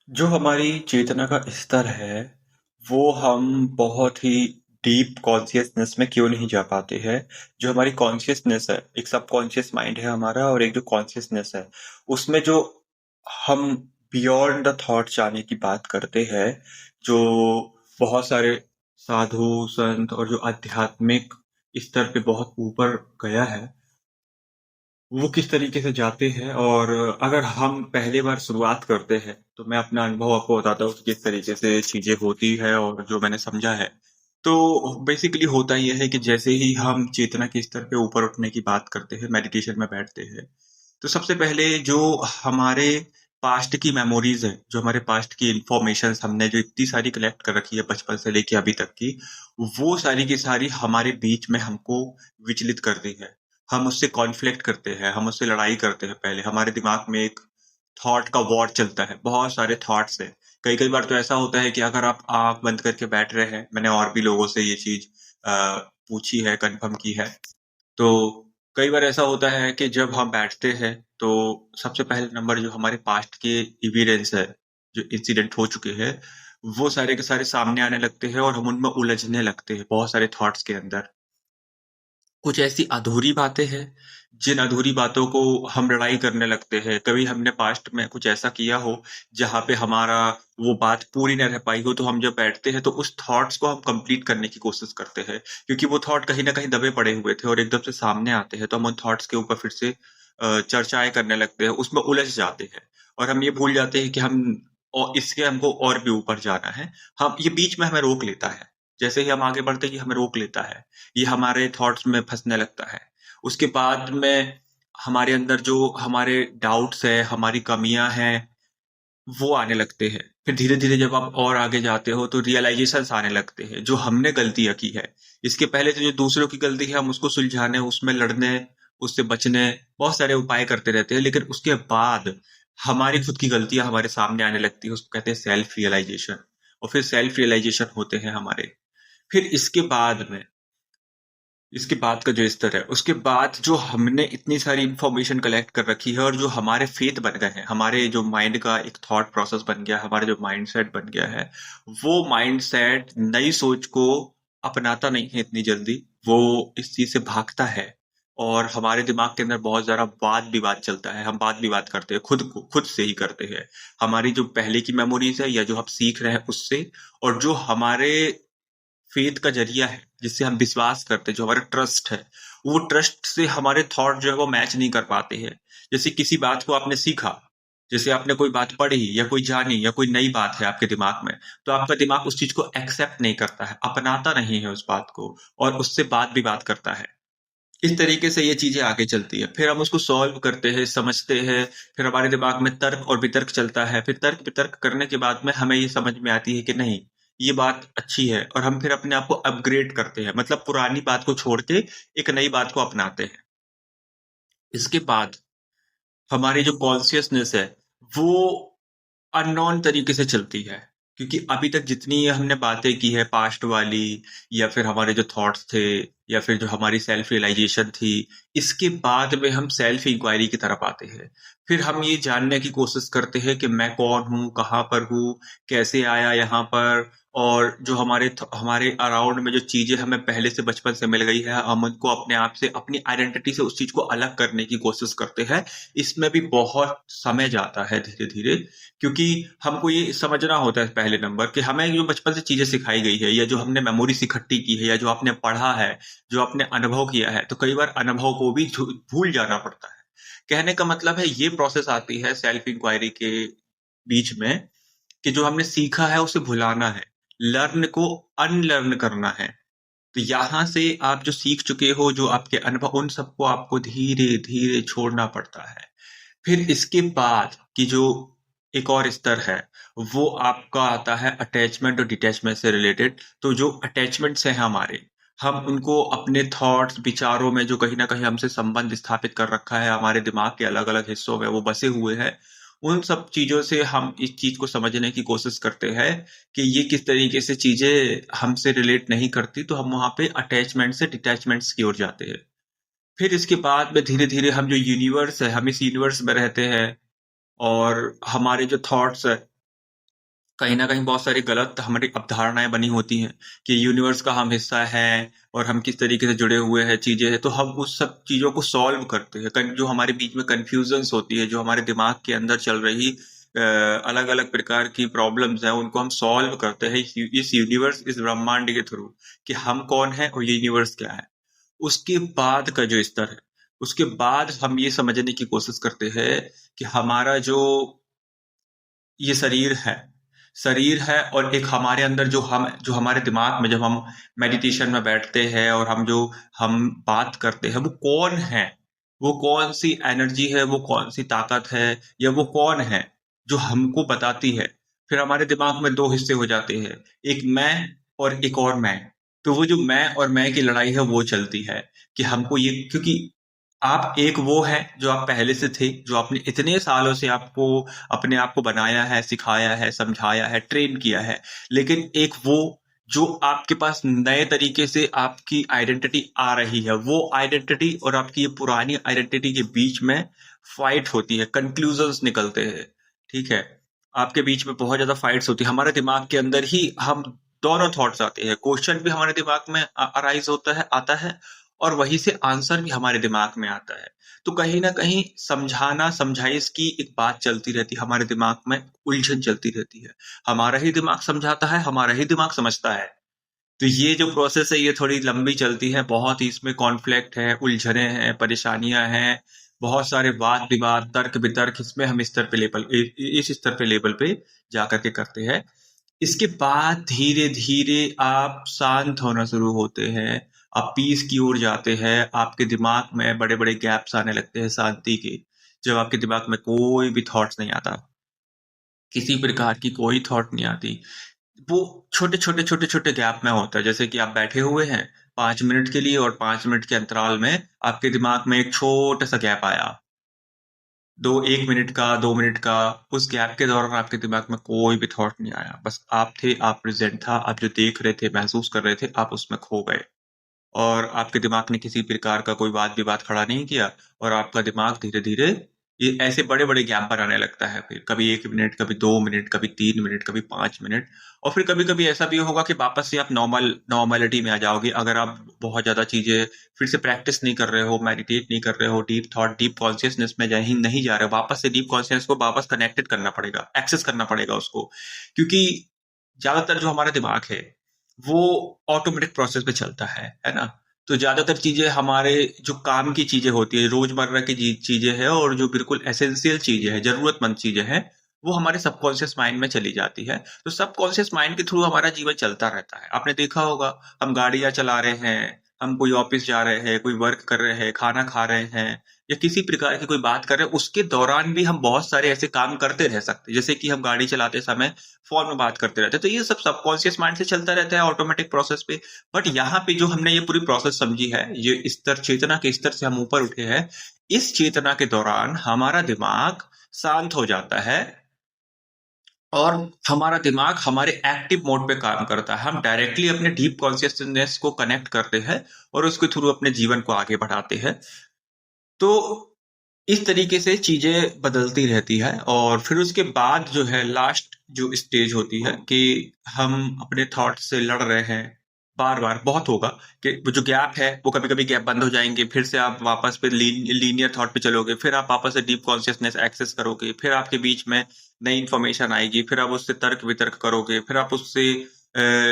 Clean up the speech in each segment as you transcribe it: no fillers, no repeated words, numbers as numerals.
जो हमारी चेतना का स्तर है, वो हम बहुत ही डीप कॉन्शियसनेस में क्यों नहीं जा पाते हैं। जो हमारी कॉन्शियसनेस है, एक सबकॉन्शियस माइंड है हमारा और एक जो कॉन्शियसनेस है, उसमें जो हम बियॉन्ड द थॉट जाने की बात करते हैं, जो बहुत सारे साधु संत और जो आध्यात्मिक स्तर पे बहुत ऊपर गया है, वो किस तरीके से जाते हैं। और अगर हम पहली बार शुरुआत करते हैं तो मैं अपना अनुभव आपको बताता हूँ कि किस तरीके से चीजें होती है और जो मैंने समझा है। तो बेसिकली होता यह है कि जैसे ही हम चेतना के स्तर पे ऊपर उठने की बात करते हैं, मेडिटेशन में बैठते हैं, तो सबसे पहले जो हमारे पास्ट की मेमोरीज है, जो हमारे पास्ट की इंफॉर्मेशन हमने जो इतनी सारी कलेक्ट कर रखी है बचपन से लेके अभी तक की, वो सारी की सारी हमारे बीच में हमको विचलित कर दी है। हम उससे कॉन्फ्लिक्ट करते हैं, हम उससे लड़ाई करते हैं। पहले हमारे दिमाग में एक थॉट का वॉर चलता है, बहुत सारे थॉट्स है। कई कई बार तो ऐसा होता है कि अगर आप आंख बंद करके बैठ रहे हैं, मैंने और भी लोगों से ये चीज पूछी है, कंफर्म की है। तो कई बार ऐसा होता है कि जब हम बैठते हैं, तो सबसे पहले नंबर जो हमारे पास्ट के इविडेंस है, जो इंसिडेंट हो चुके हैं, वो सारे के सारे सामने आने लगते हैं और हम उनमें उलझने लगते हैं बहुत सारे थॉट्स के अंदर। कुछ ऐसी अधूरी बातें हैं, जिन अधूरी बातों को हम लड़ाई करने लगते हैं। कभी हमने पास्ट में कुछ ऐसा किया हो, जहाँ पे हमारा वो बात पूरी ना रह पाई हो, तो हम जब बैठते हैं, तो उस थॉट्स को हम कंप्लीट करने की कोशिश करते हैं। क्योंकि वो थॉट कहीं न कहीं दबे पड़े हुए थे और एकदम से सामने आते हैं, तो हम उन थॉट्स के ऊपर फिर से चर्चाएँ करने लगते हैं, उसमें उलझ जाते हैं। और हम ये भूल जाते हैं कि इसके हमको और भी ऊपर जाना है। हम ये बीच में हमें रोक लेता है। जैसे ही हम आगे बढ़ते हैं, ये हमें रोक लेता है। ये हमारे थॉट्स में फँसने लगता है। उसके बाद में हमारे अंदर जो हमारे डाउट्स हैं, हमारी कमियाँ हैं, वो आने लगते हैं। फिर धीरे-धीरे जब आप और आगे जाते हो तो रियलाइज़ेशंस आने लगते हैं, जो हमने गलतियाँ की है। इसके पहले तो जो दूसरों की गलती है हम उसको सुलझाने, उसमें लड़ने, उससे बचने बहुत सारे उपाय करते रहते हैं। लेकिन उसके बाद हमारी खुद की गलतियाँ हमारे सामने आने लगती हैं, उसको कहते हैं सेल्फ रियलाइज़ेशन। और फिर सेल्फ रियलाइज़ेशन होते हैं हमारे। फिर इसके बाद का जो स्तर है, उसके बाद जो हमने इतनी सारी इन्फॉर्मेशन कलेक्ट कर रखी है और जो हमारे फेथ बन गए हैं, हमारे जो माइंड का एक थॉट प्रोसेस बन गया, हमारा जो माइंडसेट बन गया है, वो माइंडसेट नई सोच को अपनाता नहीं है इतनी जल्दी। वो इस चीज से भागता है और हमारे दिमाग के अंदर बहुत ज़्यादा वाद-विवाद चलता है। हम वाद-विवाद करते हैं, खुद से ही करते हैं। हमारी जो पहले की मेमोरीज़ है या जो हम सीख रहे हैं उससे, और जो हमारे फेथ का जरिया है, जिससे हम विश्वास करते हैं, जो हमारा ट्रस्ट है, वो ट्रस्ट से हमारे थॉट जो है वो मैच नहीं कर पाते हैं। जैसे किसी बात को आपने सीखा, जैसे आपने कोई बात पढ़ी या कोई जानी या कोई नई बात है आपके दिमाग में, तो आपका दिमाग उस चीज को एक्सेप्ट नहीं करता है, अपनाता नहीं है उस बात को और उससे बात विवाद करता है। इस तरीके से ये चीजें आगे चलती है। फिर हम उसको सॉल्व करते हैं, समझते हैं, फिर हमारे दिमाग में तर्क और वितर्क चलता है। फिर तर्क वितर्क करने के बाद में हमें ये समझ में आती है कि नहीं, ये बात अच्छी है, और हम फिर अपने आप को अपग्रेड करते हैं, मतलब पुरानी बात को छोड़ के एक नई बात को अपनाते हैं। इसके बाद हमारी जो कॉन्शियसनेस है, वो अननोन तरीके से चलती है। क्योंकि अभी तक जितनी हमने बातें की है पास्ट वाली, या फिर हमारे जो थॉट्स थे, या फिर जो हमारी सेल्फ रियलाइजेशन थी, इसके बाद में हम सेल्फ इंक्वायरी की तरफ आते हैं। फिर हम ये जानने की कोशिश करते हैं कि मैं कौन हूँ, कहाँ पर हूँ, कैसे आया यहाँ पर, और जो हमारे अराउंड में जो चीजें हमें पहले से बचपन से मिल गई है, हम उनको अपने आप से, अपनी आइडेंटिटी से उस चीज को अलग करने की कोशिश करते हैं। इसमें भी बहुत समय जाता है धीरे धीरे, क्योंकि हमको ये समझना होता है पहले नंबर कि हमें जो बचपन से चीजें सिखाई गई है, या जो हमने मेमोरीज इकट्ठी की है, या जो आपने पढ़ा है, जो आपने अनुभव किया है, तो कई बार अनुभव को भी भूल जाना पड़ता है। कहने का मतलब है, ये प्रोसेस आती है सेल्फ इंक्वायरी के बीच में, कि जो हमने सीखा है उसे भुलाना है, लर्न को अनलर्न करना है। तो यहाँ से आप जो सीख चुके हो, जो आपके अनुभव, उन सबको आपको धीरे धीरे छोड़ना पड़ता है। फिर इसके बाद की जो एक और स्तर है, वो आपका आता है अटैचमेंट और डिटैचमेंट से रिलेटेड। तो जो अटैचमेंट्स हैं हमारे, हम उनको अपने थॉट्स, विचारों में जो कहीं न कहीं हमसे संबंध स्थापित कर रखा है, हमारे दिमाग के अलग-अलग हिस्सों में वो बसे हुए हैं, उन सब चीज़ों से हम इस चीज़ को समझने की कोशिश करते हैं कि ये किस तरीके से चीज़ें हमसे रिलेट नहीं करती, तो हम वहाँ पे अटैचमेंट से डिटैचमेंट्स की ओर जाते हैं। फिर इसके बाद में धीरे-धीरे हम जो यूनिवर्स है, हम इस यूनिवर्स में रहते हैं, और हमारे जो थॉट्स है, कहीं न कहीं बहुत सारी गलत हमारी अवधारणाएँ बनी होती हैं कि यूनिवर्स का हम हिस्सा हैं और हम किस तरीके से जुड़े हुए हैं, चीज़ें हैं, तो हम उस सब चीज़ों को सॉल्व करते हैं। कन जो हमारे बीच में कन्फ्यूज़न्स होती है, जो हमारे दिमाग के अंदर चल रही अलग-अलग प्रकार की प्रॉब्लम्स हैं, उनको हम सॉल्व करते हैं इस यूनिवर्स, इस ब्रह्मांड के थ्रू कि हम कौन हैं और ये यूनिवर्स क्या है। उसके बाद का जो स्तर है, उसके बाद हम ये समझने की कोशिश करते हैं कि हमारा ये शरीर है और एक हमारे अंदर जो हमारे दिमाग में जब हम मेडिटेशन में बैठते हैं और हम बात करते हैं, वो कौन है? वो कौन-सी एनर्जी है, वो कौन-सी ताकत है या वो कौन है, जो हमको बताती है? फिर हमारे दिमाग में 2 हिस्से हो जाते हैं, एक मैं और एक और मैं। तो वो जो मैं और मैं की लड़ाई है वो चलती है कि हमको ये क्योंकि आप एक वो हैं जो आप पहले से थे, जो आपने इतने सालों से आपको अपने आप को बनाया है, सिखाया है, समझाया है, ट्रेन किया है। लेकिन एक वो जो आपके पास नए तरीके से आपकी आइडेंटिटी आ रही है, वो आइडेंटिटी और आपकी ये पुरानी आइडेंटिटी के बीच में फाइट होती है, कन्क्लूजन्स निकलते हैं, ठीक है? आपके बीच में बहुत ज़्यादा फाइट्स होती है। हमारे दिमाग के अंदर ही हम दोनों थॉट्स आते हैं, क्वेश्चन भी हमारे दिमाग में अराइज़ होता है आता है और वहीं से आंसर भी हमारे दिमाग में आता है। तो कहीं न कहीं समझाना, समझाइश की एक बात चलती रहती है, हमारे दिमाग में उलझन चलती रहती है। हमारा ही दिमाग समझाता है, हमारा ही दिमाग समझता है। तो ये जो प्रोसेस है ये थोड़ी लंबी चलती है, बहुत ही इसमें कॉन्फ्लिक्ट है, उलझनें हैं, परेशानियाँ हैं, बहुत सारे वाद-विवाद, तर्क-वितर्क इसमें हम इस स्तर पे लेवल इस स्तर पे लेवल पे जाकर के करते हैं। इसके बाद धीरे-धीरे आप शांत होना शुरू होते हैं, आप पीस की ओर जाते हैं, आपके दिमाग में बड़े-बड़े गैप्स आने लगते हैं शांति के, जब आपके दिमाग में कोई भी थॉट्स नहीं आता, किसी प्रकार की कोई थॉट नहीं आती। वो छोटे-छोटे, छोटे-छोटे गैप में होता है, जैसे कि आप बैठे हुए हैं 5 मिनट के लिए और 5 मिनट के अंतराल में आपके दिमाग में एक छोटा-सा गैप आया। 1 मिनट का, 2 मिनट का, उस गैप के दौरान आपके दिमाग में कोई भी थॉट नहीं आया। बस आप थे, आप प्रेज़ेंट था, आप जो देख रहे थे, महसूस कर रहे थे, आप उसमें खो गए। और आपके दिमाग ने किसी प्रकार का कोई वाद-विवाद खड़ा नहीं किया और आपका दिमाग धीरे-धीरे ये ऐसे बड़े-बड़े गैप बनाने लगता है फिर। कभी 1 मिनट, कभी 2 मिनट, कभी 3 मिनट, कभी 5 मिनट और फिर कभी-कभी ऐसा भी होगा कि वापस से आप नॉर्मैलिटी में आ जाओगे अगर आप बहुत ज़्यादा चीज़ें फिर से प्रैक्टिस नहीं कर रहे हो, मेडिटेट नहीं कर रहे हो, डीप थॉट, डीप कॉन्शियसनेस में नहीं जा रहे हो। वापस से डीप कॉन्शियस को वापस कनेक्टेड करना पड़ेगा, एक्सेस करना पड़ेगा उसको। क्योंकि ज़्यादातर जो हमारा दिमाग है, वो ऑटोमेटिक प्रोसेस पे चलता है ना? तो ज़्यादातर चीज़ें हमारे जो काम की चीज़ें होती हैं, रोज़मर्रा की चीज़ें हैं और जो बिल्कुल एसेंशियल चीज़ें हैं, ज़रूरतमंद चीज़ें हैं, वो हमारे सबकॉन्शियस माइंड में चली जाती है। तो सबकॉन्शियस माइंड के थ्रू हमारा जीवन चलता रहता है। आपने देखा होगा, हम गाड़ियाँ चला रहे हैं, हम कोई ऑफ़िस जा रहे हैं, कोई वर्क कर रहे हैं, खाना खा रहे हैं या किसी प्रकार की कोई बात कर रहे हैं, उसके दौरान भी हम बहुत सारे ऐसे काम करते रह सकते हैं। जैसे कि हम गाड़ी चलाते समय फ़ोन में बात करते रहते हैं। तो ये सब सबकॉन्शियस माइंड से चलता रहता है ऑटोमेटिक प्रोसेस पे। बट यहाँ पे जो हमने ये पूरी प्रोसेस समझी है, ये स्तर चेतना के स्तर से हम ऊपर उठे हैं, इस चेतना के दौरान हमारा दिमाग शांत हो जाता है और हमारा दिमाग हमारे एक्टिव मोड पे काम करता है। हम डायरेक्टली अपने डीप कॉन्शियसनेस को कनेक्ट करते हैं और उसके थ्रू अपने जीवन को आगे बढ़ाते हैं। तो इस तरीके से चीज़ें बदलती रहती है और फिर उसके बाद जो है लास्ट जो स्टेज होती है कि हम अपने थॉट से लड़ रहे हैं बार-बार बहुत होगा कि वो जो गैप है वो कभी-कभी गैप बंद हो जाएँगे, फिर से आप वापस फिर लीनियर थॉट पे चलोगे, फिर आप वापस से डीप कॉन्शियसनेस एक्सेस करोगे, फिर आपके बीच में नई इन्फॉर्मेशन आएगी, फिर आप उससे तर्क-वितर्क करोगे, फिर आप उससे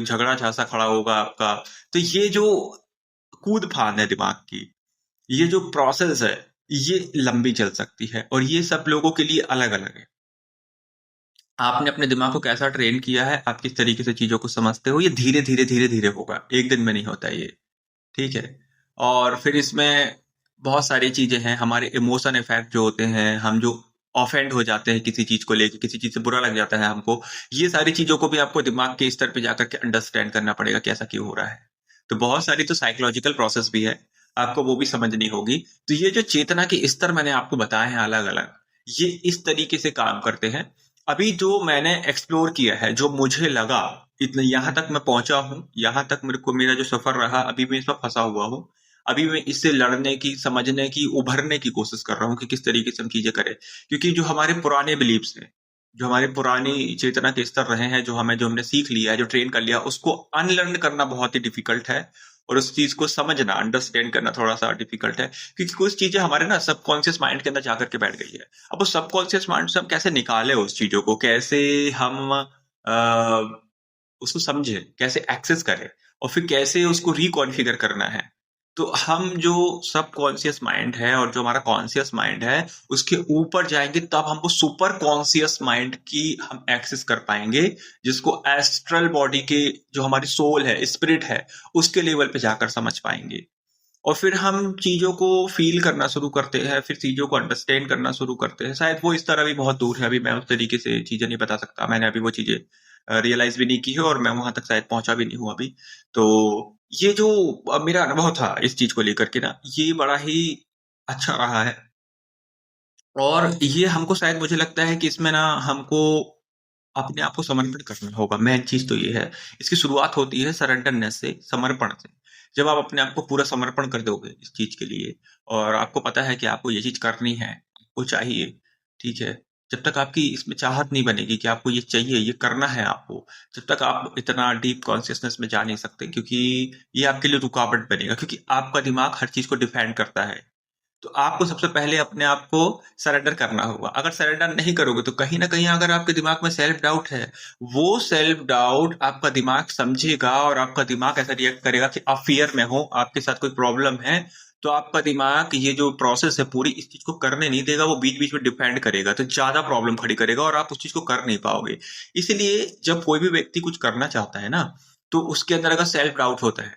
झगड़ा-झाँसा खड़ा होगा आपका। तो ये जो कूद-फांद है दिमाग की, ये जो प्रोसेस है, ये लंबी चल सकती है और ये सब लोगों के लिए अलग-अलग है। आपने अपने दिमाग को कैसा ट्रेन किया है, आप किस तरीके से चीज़ों को समझते हो, ये धीरे-धीरे, धीरे-धीरे होगा। एक दिन में नहीं होता ये, ठीक है? और फिर इसमें बहुत सारी चीज़ें हैं, हमारे इमोशन इफ़ेक्ट जो होते हैं, हम जो ऑफेंड हो जाते हैं किसी चीज़ को लेके, किसी चीज़ से बुरा लग जाता है हमको, ये सारी चीज़ों को भी आपको दिमाग के स्तर पे जाकर के अंडरस्टैंड करना पड़ेगा कि ऐसा क्यों हो रहा है। तो बहुत सारी तो साइकोलॉजिकल प्रोसेस भी है, आपको वो भी समझनी होगी। तो ये जो चेतना के स्तर मैंने आपको बताए हैं अलग-अलग, ये इस तरीके से काम करते हैं। अभी जो मैंने एक्सप्लोर किया है, जो मुझे लगा, इतना यहाँ तक मैं पहुँचा हूँ, यहाँ तक मेरा जो सफ़र रहा, अभी मैं इसमें फँसा हुआ हूँ। अभी मैं इससे लड़ने की, समझने की, उभरने की कोशिश कर रहा हूँ कि किस तरीके से हम चीज़ें करें। क्योंकि जो हमारे पुराने बिलीफ्स हैं, जो हमारी पुरानी चेतना के स्तर रहे हैं, जो हमने सीख लिया है, जो ट्रेन कर लिया, उसको अनलर्न करना बहुत ही डिफिकल्ट है। और उस चीज को समझना, अंडरस्टैंड करना थोड़ा सा डिफिकल्ट है, क्योंकि कुछ चीजें हमारे ना सबकॉन्शियस माइंड के अंदर जाकर के बैठ गई है। अब उस सबकॉन्शियस माइंड से हम कैसे निकाले उस चीजों को, कैसे हम उसको समझे, कैसे एक्सेस करें, और फिर कैसे उसको रिकॉन्फ़िगर करना है। तो हम जो सबकॉन्शियस माइंड है और जो हमारा कॉन्शियस माइंड है, उसके ऊपर जाएँगे तब हमको सुपर कॉन्शियस माइंड की हम एक्सेस कर पाएँगे, जिसको एस्ट्रल बॉडी के जो हमारी सोल है, स्पिरिट है, उसके लेवल पे जाकर समझ पाएँगे। और फिर हम चीज़ों को फ़ील करना शुरू करते हैं, फिर चीज़ों को अंडरस्टैंड करना शुरू करते हैं। शायद वो इस तरह भी बहुत दूर है, अभी मैं उस तरीके से चीज़ें नहीं बता सकता। मैंने अभी वो चीज़ें रियलाइज़ भी नहीं की है और मैं वहाँ तक शायद पहुँचा भी नहीं हूँ अभी। तो ये जो मेरा अनुभव था इस चीज़ को लेकर के ना, ये बड़ा ही अच्छा रहा है। और ये हमको शायद मुझे लगता है कि इसमें ना हमको अपने आप को समर्पित करना होगा, मेन चीज़ तो ये है। इसकी शुरुआत होती है सरेंडरनेस से, समर्पण से। जब आप अपने आप को पूरा समर्पण कर दोगे इस चीज़ के लिए और आपको पता है कि आपको ये चीज़ करनी है, आपको चाहिए, ठीक है? जब तक आपकी इसमें चाहत नहीं बनेगी कि आपको ये चाहिए, ये करना है आपको, जब तक आप इतना डीप कॉन्शसनेस में जा नहीं सकते, क्योंकि ये आपके लिए रुकावट बनेगा, क्योंकि आपका दिमाग हर चीज़ को डिफेंड करता है। तो आपको सबसे पहले अपने आप को सरेंडर करना होगा। अगर सरेंडर नहीं करोगे तो कहीं न कहीं अगर आपके दिमाग में सेल्फ डाउट है, वो सेल्फ डाउट आपका दिमाग समझेगा और आपका दिमाग ऐसा रिएक्ट करेगा कि आप फ़ियर में हो, आपके साथ कोई प्रॉब्लम है, तो आपका दिमाग ये जो प्रोसेस है पूरी इस चीज़ को करने नहीं देगा, वो बीच-बीच में डिफेंड करेगा, तो ज़्यादा प्रॉब्लम खड़ी करेगा और आप उस चीज़ को कर नहीं पाओगे। इसीलिए जब कोई भी व्यक्ति कुछ करना चाहता है ना, तो उसके अंदर अगर सेल्फ डाउट होता है,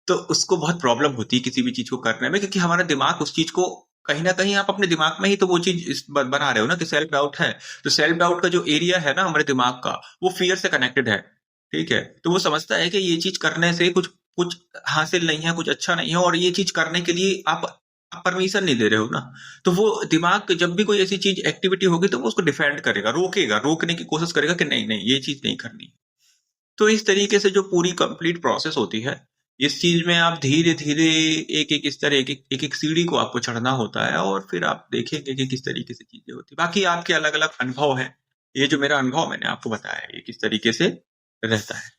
तो उसको बहुत प्रॉब्लम होती है किसी भी चीज़ को करने में, क्योंकि हमारा दिमाग उस चीज़ को कहीं न कहीं आप अपने दिमाग में ही तो वो चीज़ इस ब बना रहे हो ना कि सेल्फ डाउट है। तो सेल्फ डाउट का जो एरिया है ना हमारे दिमाग का, वो फ़ियर से कनेक्टेड है, ठीक है? तो वो समझता है कि ये चीज़ करने से कुछ कुछ हासिल नहीं है, कुछ अच्छा नहीं है और ये चीज़ करने के लिए आप परमिशन नहीं दे रहे हो ना। तो वो दिमाग जब भी कोई ऐसी चीज़ एक्टिविटी होगी तो वो उसको डिफेंड करेगा, रोकेगा, रोकने की कोशिश करेगा कि नहीं, नहीं ये चीज़ नहीं करनी। तो इस तरीके से जो पूरी कंप्लीट प्रोसेस होती है, इस चीज़ में आप धीरे-धीरे एक-एक स्तर, एक-एक सीढ़ी को आपको चढ़ना होता है और फिर आप देखेंगे कि किस तरीके से चीज़ें होती हैं। बाकी आपके अलग-अलग अनुभव हैं। ये जो मेरा अनुभव मैंने आपको बताया है, ये किस तरीके से रहता है।